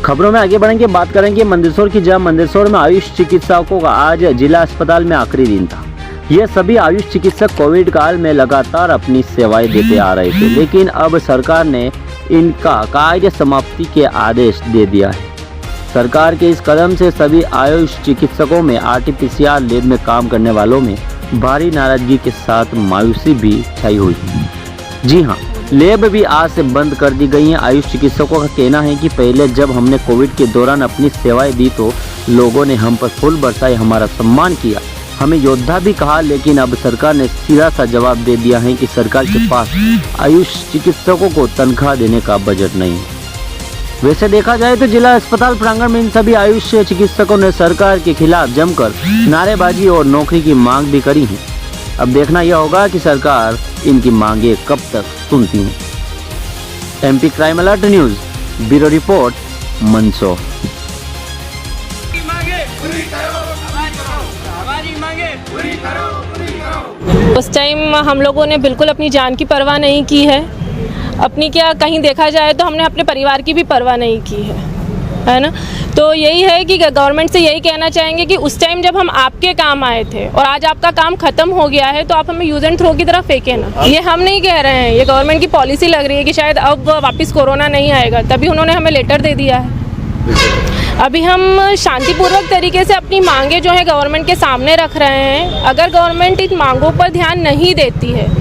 खबरों में आगे बढ़ेंगे, बात करेंगे मंदसौर की, जहां मंदसौर में आयुष चिकित्सकों का आज जिला अस्पताल में आखिरी दिन था। ये सभी आयुष चिकित्सक कोविड काल में लगातार अपनी सेवाएं देते आ रहे थे, लेकिन अब सरकार ने इनका कार्य समाप्ति के आदेश दे दिया है। सरकार के इस कदम से सभी आयुष चिकित्सकों में आरटीपीसीआर लैब में काम करने वालों में भारी नाराजगी के साथ मायूसी भी छाई हुई है। जी हाँ, लैब भी आज से बंद कर दी गई है। आयुष चिकित्सकों का कहना है कि पहले जब हमने कोविड के दौरान अपनी सेवाएं दी तो लोगों ने हम पर फूल बरसाए, हमारा सम्मान किया, हमें योद्धा भी कहा, लेकिन अब सरकार ने सीधा सा जवाब दे दिया है कि सरकार के पास आयुष चिकित्सकों को तनख्वाह देने का बजट नहीं है। वैसे देखा जाए तो जिला अस्पताल प्रांगण में इन सभी आयुष चिकित्सकों ने सरकार के खिलाफ जमकर नारेबाजी और नौकरी की मांग भी करी है। अब देखना यह होगा कि सरकार इनकी मांगे कब तक सुनती है। MP crime alert news, bureau report, Mandsaur. उस टाइम हम लोगों ने बिल्कुल अपनी जान की परवाह नहीं की है। अपनी क्या, कहीं देखा जाए तो हमने अपने परिवार की भी परवाह नहीं की है ना। तो यही है कि गवर्नमेंट से यही कहना चाहेंगे कि उस टाइम जब हम आपके काम आए थे और आज आपका काम खत्म हो गया है तो आप हमें यूज एंड थ्रो की तरफ फेंके ना। ये हम नहीं कह रहे हैं, ये गवर्नमेंट की पॉलिसी लग रही है कि शायद अब वापस कोरोना नहीं आएगा, तभी उन्होंने हमें लेटर दे दिया है। अभी हम शांतिपूर्वक तरीके से अपनी मांगे जो है गवर्नमेंट के सामने रख रहे हैं। अगर गवर्नमेंट इन मांगों पर ध्यान नहीं देती है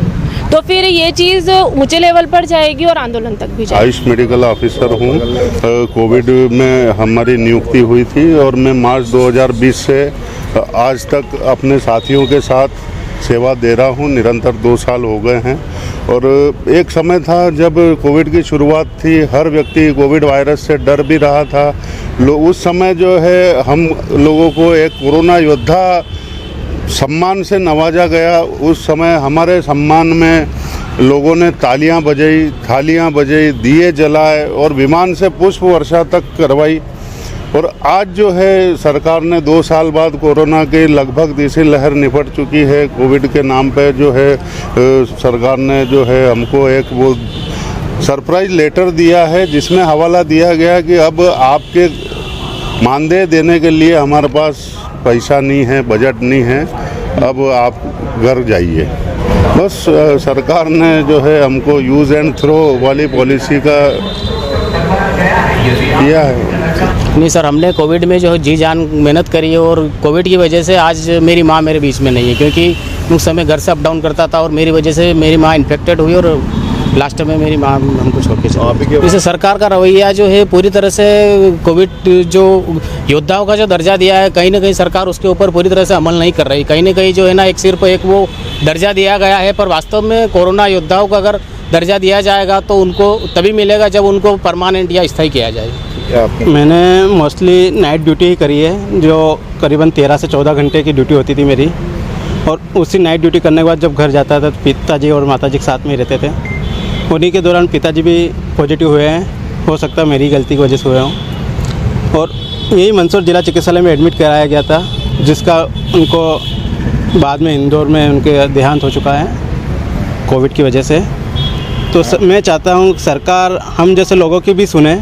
तो फिर ये चीज़ ऊंचे लेवल पर जाएगी और आंदोलन तक भी जाएगी। आयुष मेडिकल ऑफिसर हूँ। कोविड में हमारी नियुक्ति हुई थी और मैं मार्च 2020 से आज तक अपने साथियों के साथ सेवा दे रहा हूँ। निरंतर 2 साल हो गए हैं। और एक समय था जब कोविड की शुरुआत थी, हर व्यक्ति कोविड वायरस से डर भी रहा था। उस समय जो है हम लोगों को एक कोरोना योद्धा सम्मान से नवाजा गया। उस समय हमारे सम्मान में लोगों ने तालियां बजाई, थालियां बजाई, दिए जलाए और विमान से पुष्प वर्षा तक करवाई। और आज जो है सरकार ने 2 साल बाद कोरोना की लगभग तीसरी लहर निपट चुकी है। कोविड के नाम पे जो है सरकार ने जो है हमको एक वो सरप्राइज लेटर दिया है, जिसमें हवाला दिया गया कि अब आपके मानदेय देने के लिए हमारे पास पैसा नहीं है, बजट नहीं है, अब आप घर जाइए। बस सरकार ने जो है हमको यूज़ एंड थ्रो वाली पॉलिसी का किया है। नहीं सर, हमने कोविड में जो जी जान मेहनत करी है और कोविड की वजह से आज मेरी माँ मेरे बीच में नहीं है, क्योंकि उस समय घर से अप डाउन करता था और मेरी वजह से मेरी माँ इन्फेक्टेड हुई और लास्ट में मेरी माँ हमको छोड़ के चली। जैसे सरकार का रवैया जो है पूरी तरह से कोविड जो योद्धाओं का जो दर्जा दिया है, कहीं ना कहीं सरकार उसके ऊपर पूरी तरह से अमल नहीं कर रही। कहीं ना कहीं जो है ना एक सिर्फ एक वो दर्जा दिया गया है, पर वास्तव में कोरोना योद्धाओं का अगर दर्जा दिया जाएगा तो उनको तभी मिलेगा जब उनको परमानेंट या स्थायी किया जाए। मैंने मोस्टली नाइट ड्यूटी ही करी है, जो करीबन 13 से 14 घंटे की ड्यूटी होती थी मेरी। और उसी नाइट ड्यूटी करने के बाद जब घर जाता था तो पिताजी और माताजी के साथ में रहते थे। उन्हीं के दौरान पिताजी भी पॉजिटिव हुए हैं, हो सकता है मेरी गलती की वजह से हुए हों। और यही मंदसौर जिला चिकित्सालय में एडमिट कराया गया था, जिसका उनको बाद में इंदौर में उनके देहांत हो चुका है कोविड की वजह से। तो मैं चाहता हूँ सरकार हम जैसे लोगों की भी सुने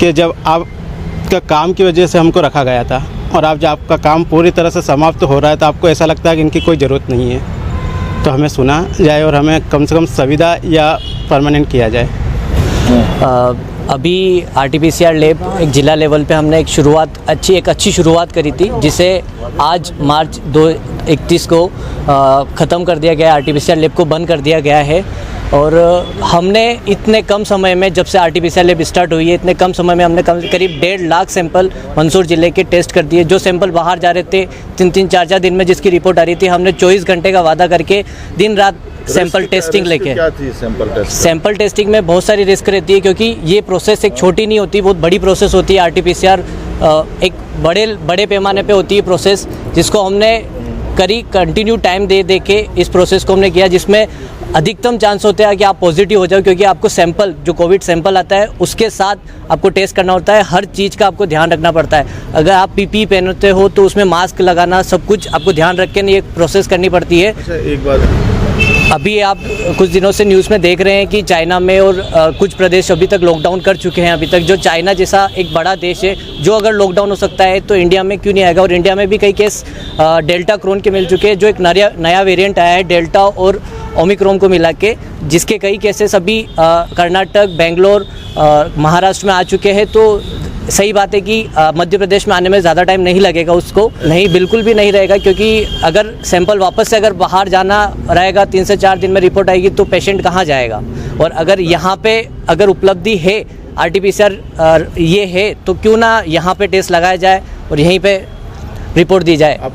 कि जब आपका काम की वजह से हमको रखा गया था और अब जब आपका काम पूरी तरह से समाप्त हो रहा है तो आपको ऐसा लगता है कि इनकी कोई ज़रूरत नहीं है, तो हमें सुना जाए और हमें कम से कम सुविधा या परमानेंट किया जाए। अभी आरटीपीसीआर लैब एक ज़िला लेवल पे हमने एक अच्छी शुरुआत करी थी, जिसे आज मार्च 31 को ख़त्म कर दिया गया। आरटीपीसीआर लैब को बंद कर दिया गया है। और हमने इतने कम समय में, जब से आरटीपीसीआर लैब स्टार्ट हुई है, इतने कम समय में हमने करीब 1.5 लाख सैंपल मंदसौर ज़िले के टेस्ट कर दिए। जो सैंपल बाहर जा रहे थे 3-3, 4-4 दिन में जिसकी रिपोर्ट आ रही थी, हमने 24 घंटे का वादा करके दिन रात सैंपल टेस्टिंग लेके। क्या थी सैंपल टेस्टिंग में बहुत सारी रिस्क रहती है, क्योंकि ये प्रोसेस एक छोटी नहीं होती, बहुत बड़ी प्रोसेस होती है। आरटीपीसीआर एक बड़े पैमाने पे होती है प्रोसेस, जिसको हमने कंटिन्यू टाइम दे के इस प्रोसेस को हमने किया, जिसमें अधिकतम चांस होते हैं कि आप पॉजिटिव हो जाओ, क्योंकि आपको सैंपल जो कोविड सैंपल आता है उसके साथ आपको टेस्ट करना होता है। हर चीज़ का आपको ध्यान रखना पड़ता है। अगर आप पीपी पहनते हो तो उसमें मास्क लगाना, सब कुछ आपको ध्यान रख के ये प्रोसेस करनी पड़ती है। अच्छा, एक बात अभी आप कुछ दिनों से न्यूज़ में देख रहे हैं कि चाइना में और कुछ प्रदेश अभी तक लॉकडाउन कर चुके हैं। अभी तक जो चाइना जैसा एक बड़ा देश है, जो अगर लॉकडाउन हो सकता है तो इंडिया में क्यों नहीं आएगा। और इंडिया में भी कई केस डेल्टा क्रोन के मिल चुके हैं, जो एक नया वेरिएंट आया है डेल्टा और ओमिक्रॉन को मिला के, जिसके कई केसेस अभी कर्नाटक, बेंगलोर, महाराष्ट्र में आ चुके हैं। तो सही बात है कि मध्य प्रदेश में आने में ज़्यादा टाइम नहीं लगेगा उसको, नहीं बिल्कुल भी नहीं रहेगा, क्योंकि अगर सैंपल वापस से अगर बाहर जाना रहेगा 3 से 4 दिन में रिपोर्ट आएगी तो पेशेंट कहाँ जाएगा। और अगर यहाँ पे अगर उपलब्धि है RT-PCR ये है तो क्यों ना यहाँ पे टेस्ट लगाया जाए और यहीं पे रिपोर्ट दी जाए।